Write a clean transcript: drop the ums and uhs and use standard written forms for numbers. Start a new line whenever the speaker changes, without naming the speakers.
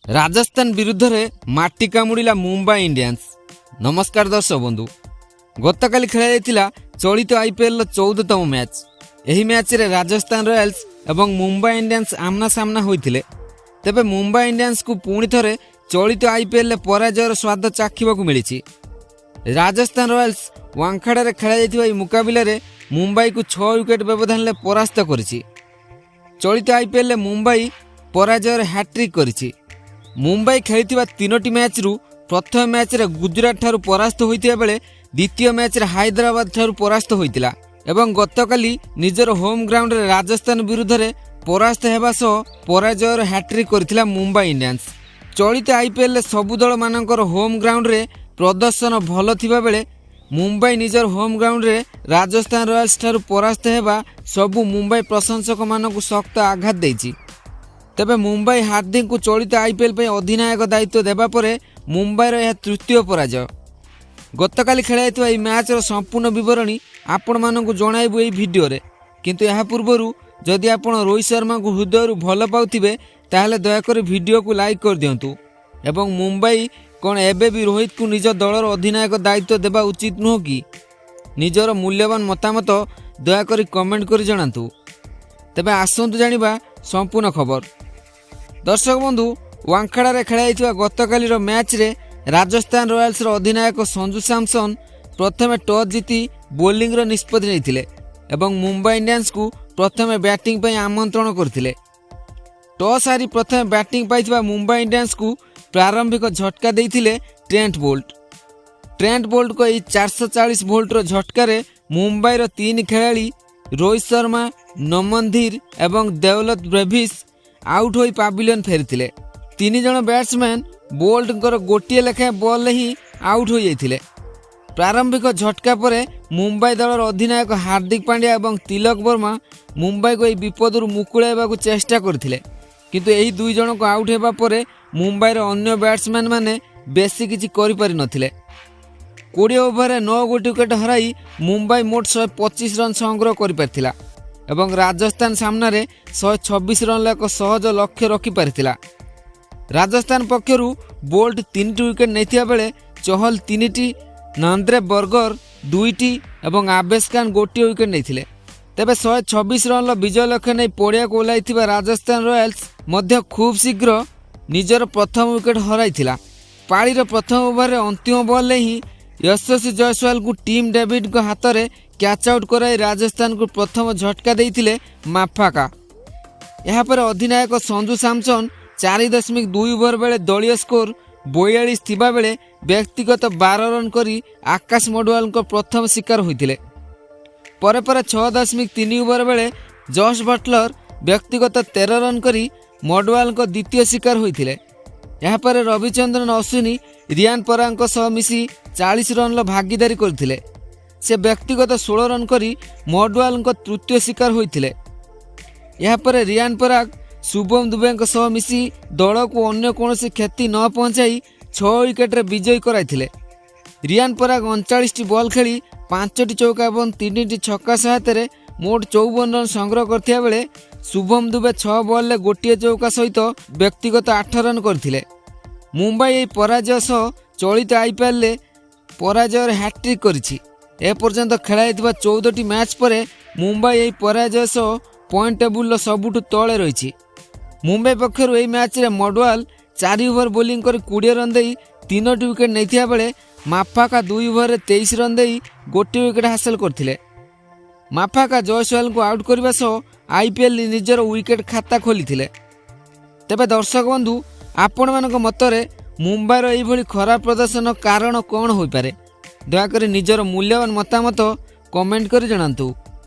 राजस्थान विरुद्ध रे माटी कामुड़ा मुंबई इंडियंस। नमस्कार दर्शक बंधु, गतकाली खेला चलित आईपीएल 14तम मैच। यही मैच रे राजस्थान रॉयल्स एवं मुंबई इंडियंस आमना सामना होइथिले। तेबे मुंबई इंडियंस को पुणी थरे चलित आईपीएल पराजयर स्वाद चाखिबा को मिलिछि। राजस्थान रॉयल्स वांखाड़े खेला जाइथिबा मुकाबिला रे मुंबई को 6 विकेट व्यवधान ले परास्त करिछि। चलित आईपीएल मुंबई पराजयर हैट्रिक करिछि। मुंबई खेली तीनोटी मैच रु प्रथम मैच रे गुजरात ठारू परास्त होइतिबा बेले द्वितीय मैच रे हैदराबाद ठारू परास्त होइतिला एवं गतकाली निजर होम ग्राउंड रे राजस्थान विरुद्ध रे परास्त हेबा सह पराजयर हैट्रिक करथिला मुंबई इंडियंस। चलित आईपीएल सबु दल मानकर होम ग्राउंड रे प्रदर्शन भल थिबा बेले मुंबई निजर होम ग्राउंड रे राजस्थान रॉयल्स ठारू परास्त हेबा सबु मुंबई प्रशंसक मानकु सख्त आघात देछि। तेबे मुंबई हार्दिक को चलित आईपीएल पे अधिनायक दायित्व देबा परे मुंबईर यह तृतीय पराजय। गतकाली खेला मैच संपूर्ण विवरणी आपण मानकु जणाइबु एई भिडियो रे। किंतु यह पूर्वरु जदि आपण रोहित शर्मा को हृदय भल पाउथिबे ताहले दयाकर वीडियो को लाइक कर दियंतु एवं मुंबई कोन एबे भी रोहित को निज दलर अधिनायक दायित्व देबा उचित नुह कि निजर मूल्यवान मतामत दयाकर कमेंट कर जणांतु। तेबे आसंतु जानिबा संपूर्ण खबर। दर्शक बंधु, वांखाड़ा खेला गतकाली मैच रे राजस्थान रॉयल्स अधिनायक संजू सैमसन प्रथमे टॉस जीति बोलिंग निष्पत्ति नेइथिले एवं मुंबई इंडियंस को प्रथमे बैटिंग पे आमंत्रण करथिले। टॉस हारी प्रथमे बैटिंग पाइथिबा मुंबई इंडियंस को प्रारंभिक झटका देइथिले ट्रेंट बोल्ट को 440 वोल्टर झटका रे मुंबई रो 3 खेलाड़ी रोहित शर्मा, नमन धीर एवं देवदत्त ब्रेविस आउट होई पाविलियन फेरिथिले। 3 जण बैट्समैन बोल्ट गोटे लेखाएं बॉल ही आउट हो जाइथिले। प्रारंभिक झटका परे मुंबई दलर अधिनायक हार्दिक पांड्या एवं तिलक वर्मा मुंबई को विपदरू मुकुड़ाइबा को चेष्टा करथिले, किंतु एही 2 जण को आउट हेबा परे मुंबईर अन्य बैट्समैन माने बेसी किछि करि पारि नथिले। 20 ओवर 9 गोटी विकेट हराई मुंबई मोट 125 रन संग्रह करि पारथिला एवं राजस्थान सामने 126 रन एक सहज लक्ष्य रखि पारिथिला। राजस्थान पक्षरु बोल्ट 3टी विकेट नैथिया बेले चहल 3टी, नंद्रे बर्गर 2टी एवं आवेश खान गोटे विकेट नैथिले। तेबे 126 रन विजय लक्ष्य नहीं पड़िया को ओह्लाइथिबा राजस्थान रॉयल्स मध्य खूब शीघ्र निजर प्रथम विकेट हराइथिला। पाळीर प्रथम ओवर अंतिम बॉल ही यशस्वी जयसवाल को टीम डेविड को हाथ में कैच आउट कराई राजस्थान को प्रथम झटका देइथिले माफाका। यहाँ पर अधिनायक संजू सैमसन 4.2 ओवर बेले दलीय स्कोर 42 थिबा बेले व्यक्तिगत 12 रन करी आकाश मडवाल को प्रथम शिकार होइथिले। परे 6.3 ओवर बेले जॉश बटलर व्यक्तिगत 13 रन करी मडवाल को द्वितीय शिकार होइथिले। यहाँ पर रविचंद्रन अश्विनी रियान पराग सह मिसी 40 रन भागीदारी करथिले। से व्यक्तिगत 16 रन करी मडवाल को तृतीय शिकार होइथिले। यहाँ पर रियान पराग शुभम दुबे सह मिसी दल को अन्य कौनसी क्षति न पहुंचाई 6 विकेट विजयी कराइथिले। रियान पराग 39टी बॉल खेली 5टी चौका और 3टी छक्का सहायता मोट 54 रन संग्रह करथिया बेले शुभम दुबे 6 बॉल ले गोटे चौका सहित व्यक्तिगत 8 रन करथिले। मुंबई यह पराजय सह चलित आईपीएल पराजयर हैट्रिक करिछि। एपर्यंत खेला 14टी मैच पर मुंबई यह पराजय सह पॉइंट टेबुल सबुठु तले रही। मुंबई पक्षर यह मैच रे मडवाल 4 ओवर बोलिंग कर 20 रन दे 3टी विकेट नैथिया बेले माफाका 2 ओवर 23 रन दे गोटे विकेट हासिल करथिले। माफाका जयसवाल को आउट करने सह आईपीएल निजर विकेट खाता खोली। तेबे दर्शक बंधु, आपण मानक मतरे मुंबईर एभली खराब प्रदर्शन कारण कौन हो पारे? दयाकर निजर मूल्यवान मतामत कमेंट कर जणांतु।